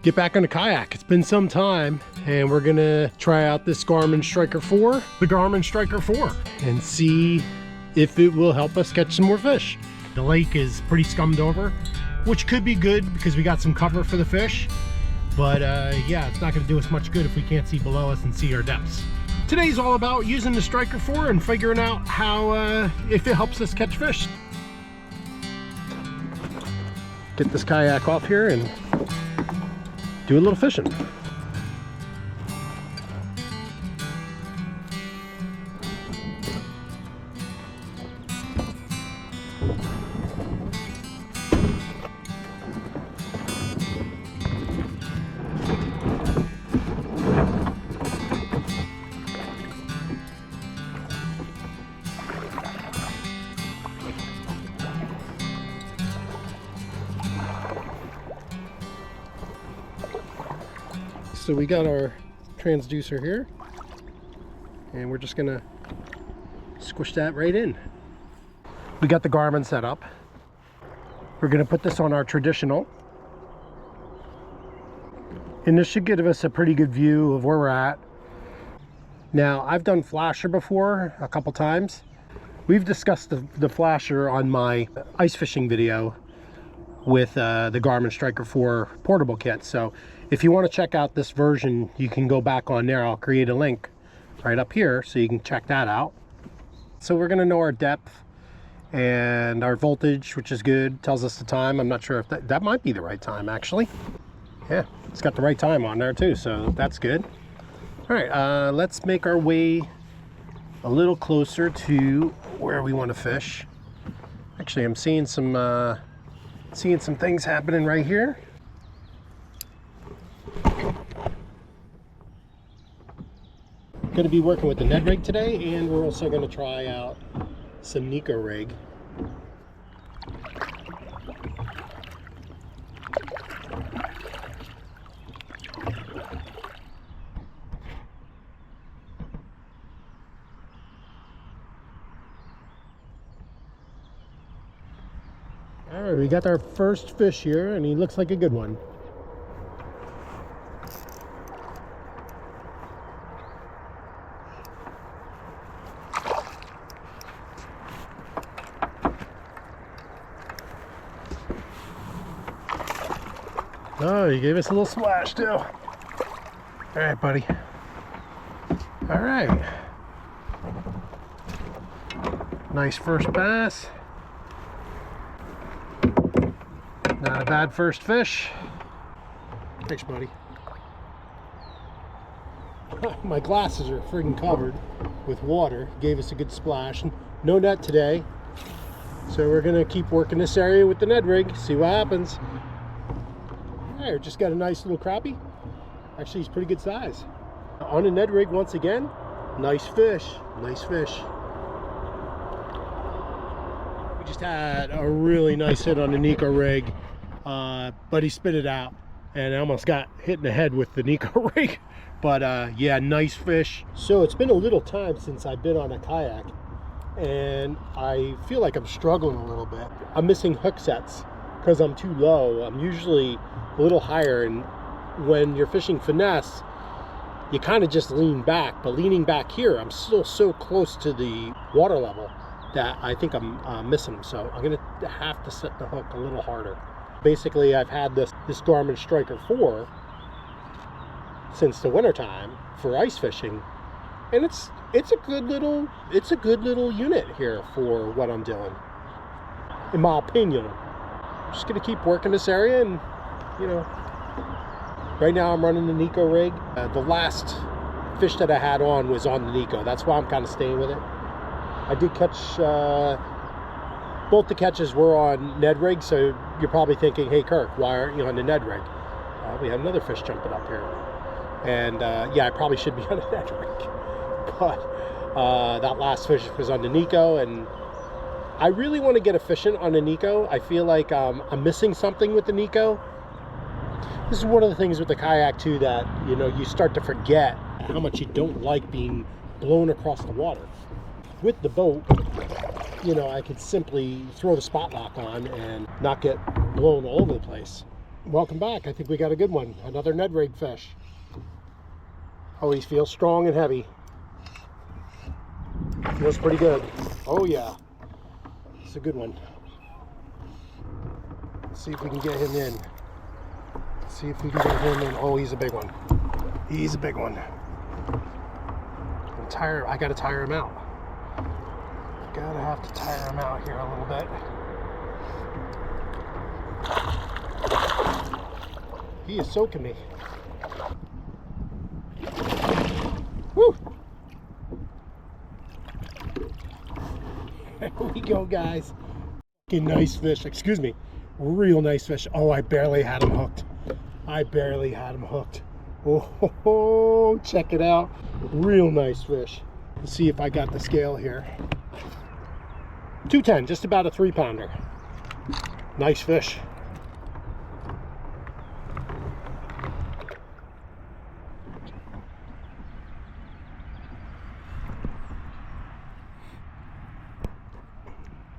get back on a kayak. It's been some time, and we're gonna try out this Garmin Striker 4, the Garmin Striker 4, and see if it will help us catch some more fish. The lake is pretty scummed over, which could be good because we got some cover for the fish, but yeah, it's not gonna do us much good if we can't see below us and see our depths. Today's all about using the Striker 4 and figuring out how, if it helps us catch fish. Get this kayak off here and do a little fishing. So we got our transducer here, and we're just gonna squish that right in. We got the Garmin set up. We're gonna put this on our traditional, and this should give us a pretty good view of where we're at. Now, I've done flasher before a couple times. We've discussed the flasher on my ice fishing video with the Garmin Striker 4 portable kit. So if you want to check out this version, you can go back on there. I'll create a link right up here so you can check that out. So we're going to know our depth and our voltage, which is good. Tells us the time. I'm not sure if that might be the right time, actually. Yeah, it's got the right time on there too, so that's good. All right, let's make our way a little closer to where we want to fish. Actually, I'm seeing some things happening right here. Going to be working with the Ned rig today, and we're also going to try out some Nico rig. All right, we got our first fish here, and he looks like a good one. Oh, you gave us a little splash too. All right, buddy. All right. Nice first bass. Not a bad first fish. Thanks, buddy. My glasses are friggin' covered with water. Gave us a good splash. No net today. So we're gonna keep working this area with the Ned rig, see what happens. There, just got a nice little crappie. Actually, he's pretty good size. On the Ned rig once again. Nice fish, nice fish. We just had a really nice hit on the Nico rig, but he spit it out, and I almost got hit in the head with the Nico rig. But yeah, nice fish. So it's been a little time since I've been on a kayak, and I feel like I'm struggling a little bit. I'm missing hook sets because I'm too low. I'm usually a little higher, and when you're fishing finesse, you kind of just lean back. But leaning back here, I'm still so close to the water level that I think I'm missing them. So I'm gonna have to set the hook a little harder. Basically, I've had this Garmin Striker 4 since the winter time for ice fishing, and it's a good little unit here for what I'm doing, in my opinion. I'm just gonna keep working this area, and you know, right now I'm running the Nico rig. The last fish that I had on was on the Nico. That's why I'm kind of staying with it. I did catch, both the catches were on Ned rig, so you're probably thinking, hey Kirk, why aren't you on the Ned rig? We have another fish jumping up here. And yeah, I probably should be on a Ned rig. But that last fish was on the Nico, and I really want to get efficient on the Nico. I feel like I'm missing something with the Nico. This is one of the things with the kayak too, that you know, you start to forget how much you don't like being blown across the water. With the boat, you know, I could simply throw the spot lock on and not get blown all over the place. Welcome back. I think we got a good one. Another Ned rig fish. Always feels strong and heavy. Feels pretty good. Oh yeah. It's a good one. Let's see if we can get him in. Let's see if we can get him in. Oh, he's a big one. He's a big one. I gotta tire him out. Gotta have to tire him out here a little bit. He is soaking me. Woo! There we go, guys. Nice fish. Excuse me. Real nice fish. Oh, I barely had him hooked. I barely had him hooked. Oh, check it out. Real nice fish. Let's see if I got the scale here. 210, just about a 3-pounder. Nice fish.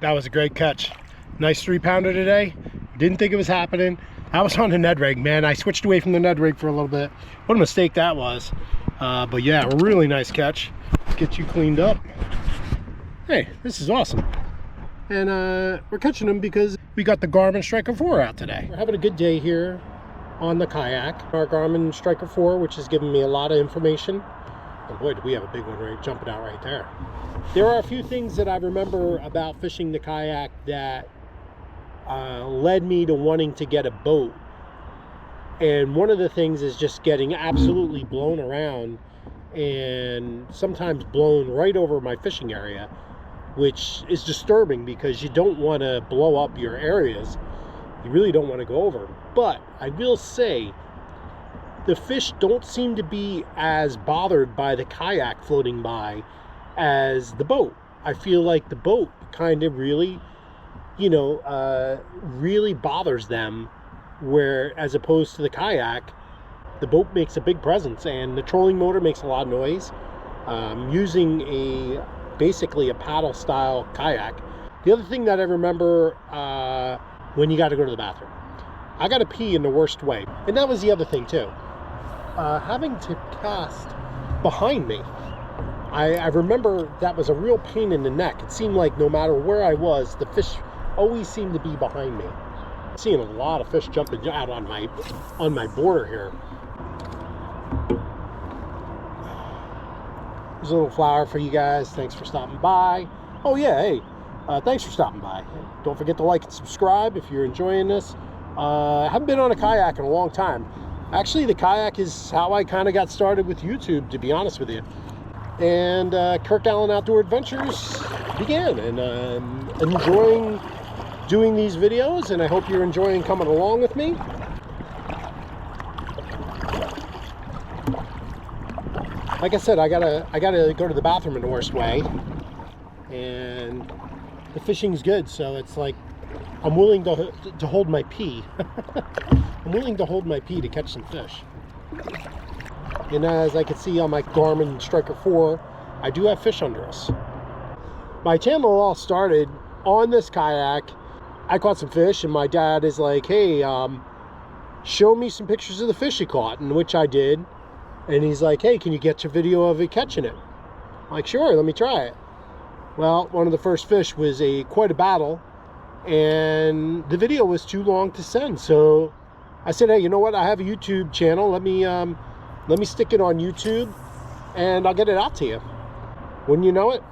That was a great catch. Nice 3-pounder today. Didn't think it was happening. I was on the Ned rig, man. I switched away from the Ned rig for a little bit. What a mistake that was. But yeah, really nice catch. Get you cleaned up. Hey, this is awesome. And we're catching them because we got the Garmin Striker 4 out today. We're having a good day here on the kayak. Our Garmin Striker 4, which has given me a lot of information. And boy, do we have a big one right jumping out right there. There are a few things that I remember about fishing the kayak that led me to wanting to get a boat. And one of the things is just getting absolutely blown around, and sometimes blown right over my fishing area, which is disturbing because you don't want to blow up your areas. You really don't want to go over. But I will say, the fish don't seem to be as bothered by the kayak floating by as the boat. I feel like the boat kind of really, you know, really bothers them, where as opposed to the kayak, the boat makes a big presence, and the trolling motor makes a lot of noise. Using basically a paddle style kayak. The other thing that I remember, when you got to go to the bathroom, I got to pee in the worst way. And that was the other thing too. Having to cast behind me. I remember that was a real pain in the neck. It seemed like no matter where I was, the fish always seemed to be behind me. Seeing a lot of fish jumping out on my border here. There's a little flower for you guys. Thanks for stopping by. Oh yeah, hey, thanks for stopping by. Don't forget to like and subscribe if you're enjoying this. I haven't been on a kayak in a long time. Actually, the kayak is how I kind of got started with YouTube, to be honest with you. And Kirk Allen Outdoor Adventures began, and I'm enjoying doing these videos, and I hope you're enjoying coming along with me. Like I said, I gotta go to the bathroom in the worst way, and the fishing's good, so it's like I'm willing to hold my pee. I'm willing to hold my pee to catch some fish. And as I can see on my Garmin Striker 4, I do have fish under us. My channel all started on this kayak. I caught some fish, and my dad is like, hey, show me some pictures of the fish you caught, and which I did. And he's like, hey, can you get your video of it catching it? I'm like, sure, let me try it. Well, one of the first fish was quite a battle, and the video was too long to send. So I said, hey, you know what? I have a YouTube channel. Let me stick it on YouTube, and I'll get it out to you. Wouldn't you know it?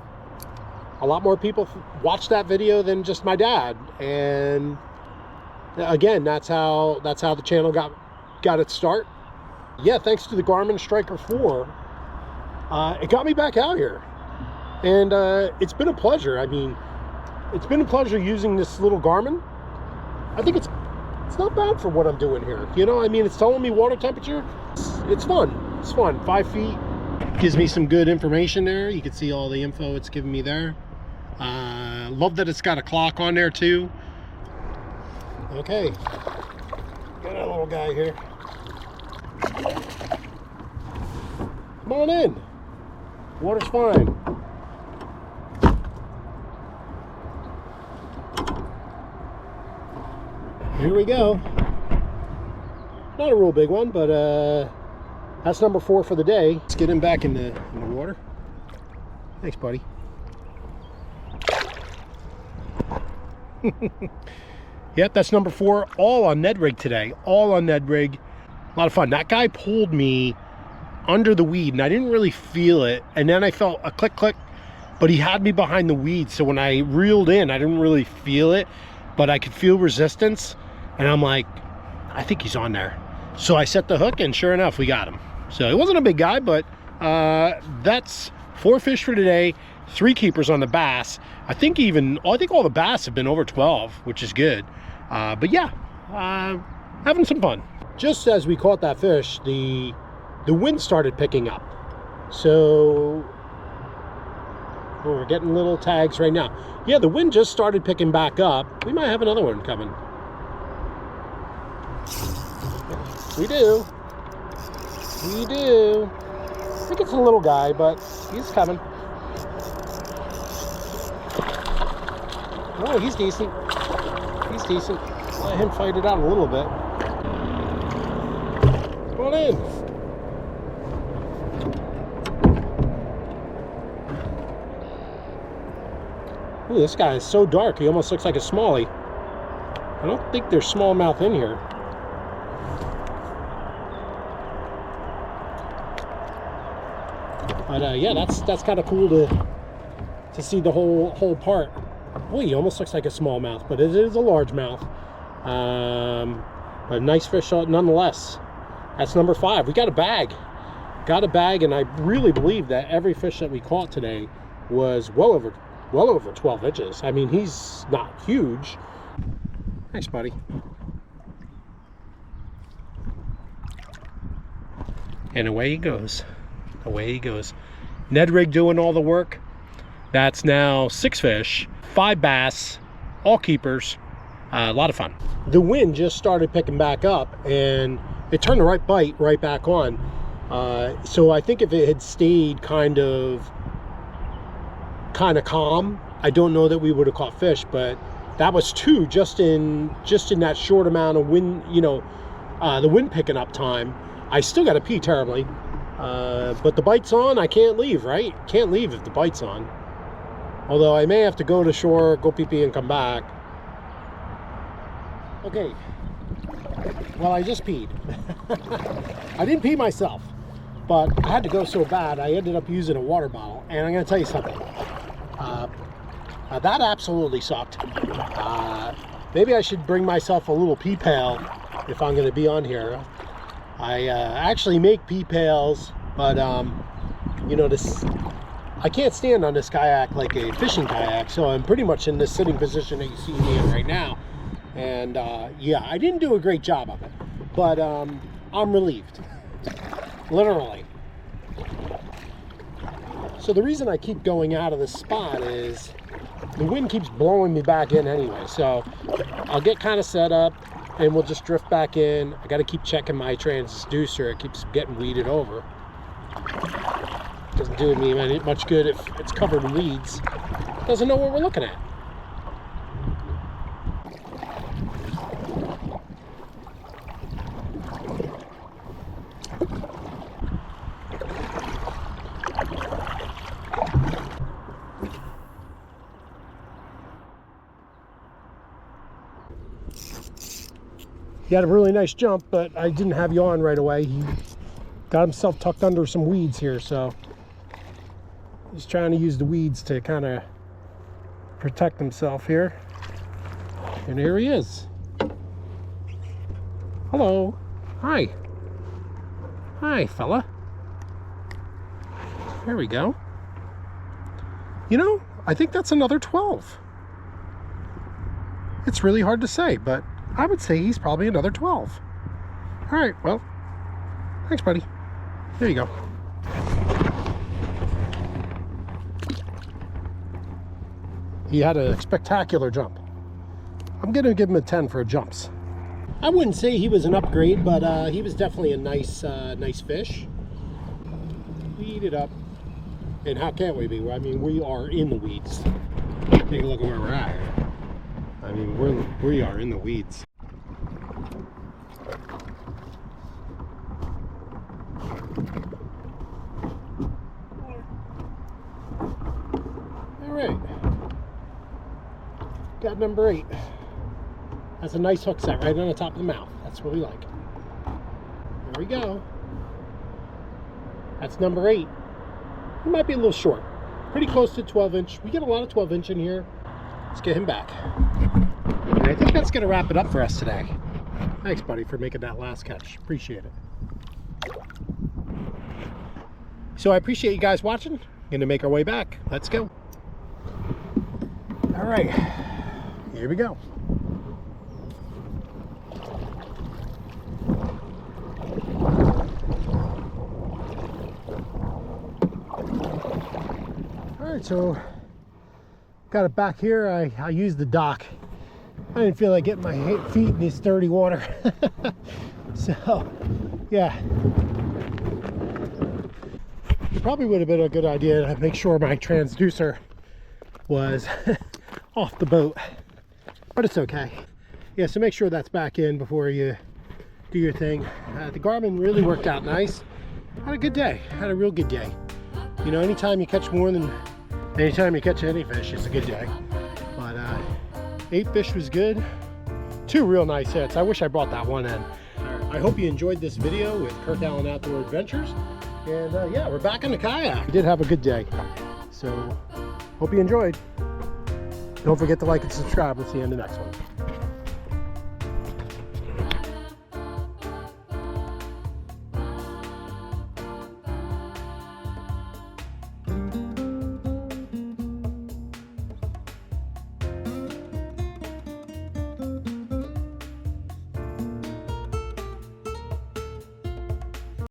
A lot more people watched that video than just my dad. And again, that's how the channel got its start. Yeah, thanks to the Garmin Striker 4, it got me back out here. And it's been a pleasure. I mean, it's been a pleasure using this little Garmin. I think it's not bad for what I'm doing here. You know, I mean, it's telling me water temperature. It's fun. It's fun. 5 feet. Gives me some good information there. You can see all the info it's giving me there. Love that it's got a clock on there too. Okay. Got a little guy here. Come on in. Water's fine. Here we go. Not a real big one, but that's number 4 for the day. Let's get him back in the water. Thanks, buddy. Yep, that's number 4. All on Ned rig today. All on Ned rig. A lot of fun. That guy pulled me under the weed, and I didn't really feel it. And then I felt a click, click, but he had me behind the weed. So when I reeled in, I didn't really feel it, but I could feel resistance. And I'm like, I think he's on there. So I set the hook, and sure enough, we got him. So it wasn't a big guy, but that's 4 fish for today. 3 keepers on the bass. I think all the bass have been over 12, which is good. But yeah, having some fun. Just as we caught that fish, the wind started picking up. So we're getting little tags right now. Yeah, the wind just started picking back up. We might have another one coming. We do. We do. I think it's a little guy, but he's coming. Oh, he's decent. He's decent. Let him fight it out a little bit. Come on in. Ooh, this guy is so dark. He almost looks like a smallie. I don't think there's smallmouth in here. But yeah, that's kind of cool to see the whole part. Boy, he almost looks like a smallmouth, but it is a largemouth. But a nice fish nonetheless. That's number 5. We got a bag. Got a bag, and I really believe that every fish that we caught today was well over 12 inches. I mean, he's not huge. Thanks, buddy. And away he goes. Away he goes. Ned rig doing all the work. That's now 6 fish, 5 bass, all keepers. A lot of fun. The wind just started picking back up, and it turned the right bite right back on. So I think if it had stayed kind of calm, I don't know that we would have caught fish. But that was 2 just in that short amount of wind. You know, the wind picking up time. I still got to pee terribly, but the bite's on. I can't leave, right? Can't leave if the bite's on. Although I may have to go to shore, go pee-pee, and come back. Okay. Well, I just peed. I didn't pee myself, but I had to go so bad, I ended up using a water bottle. And I'm going to tell you something. That absolutely sucked. Maybe I should bring myself a little pee pail if I'm going to be on here. I actually make pee pails, but you know, I can't stand on this kayak like a fishing kayak, so I'm pretty much in this sitting position that you see me in right now. And yeah, I didn't do a great job of it, but I'm relieved, literally. So the reason I keep going out of this spot is the wind keeps blowing me back in anyway. So I'll get kind of set up, and we'll just drift back in. I got to keep checking my transducer. It keeps getting weeded over. Doesn't do me much good if it's covered in weeds. Doesn't know what we're looking at. He had a really nice jump, but I didn't have you on right away. He got himself tucked under some weeds here, so he's trying to use the weeds to kind of protect himself here. And here he is. Hello. Hi. Hi, fella. There we go. You know, I think that's another 12. It's really hard to say, but I would say he's probably another 12. All right, well, thanks, buddy. There you go. He had a spectacular jump. I'm gonna give him a 10 for jumps. I wouldn't say he was an upgrade, but he was definitely a nice fish. Weed it up. And how can't we be? I mean, we are in the weeds. Take a look at where we're at. I mean, we are in the weeds. got number 8. That's a nice hook set right on the top of the mouth. That's what we like. There we go. That's number 8. He might be a little short. Pretty close to 12-inch. We get a lot of 12-inch in here. Let's get him back. And I think that's going to wrap it up for us today. Thanks, buddy, for making that last catch. Appreciate it. So I appreciate you guys watching. Going to make our way back. Let's go. All right. Here we go. Alright, so got it back here. I used the dock. I didn't feel like getting my feet in this dirty water. So, yeah. Probably would have been a good idea to make sure my transducer was off the boat. But it's okay. Yeah, so make sure that's back in before you do your thing. The Garmin really worked out nice. Had a good day. Had a real good day. You know, anytime you catch any fish, it's a good day. But 8 fish was good. 2 real nice hits. I wish I brought that one in. I hope you enjoyed this video with Kirk Allen Outdoor Adventures. And yeah, we're back in the kayak. We did have a good day. So, hope you enjoyed. Don't forget to like and subscribe. We'll see you in the next one.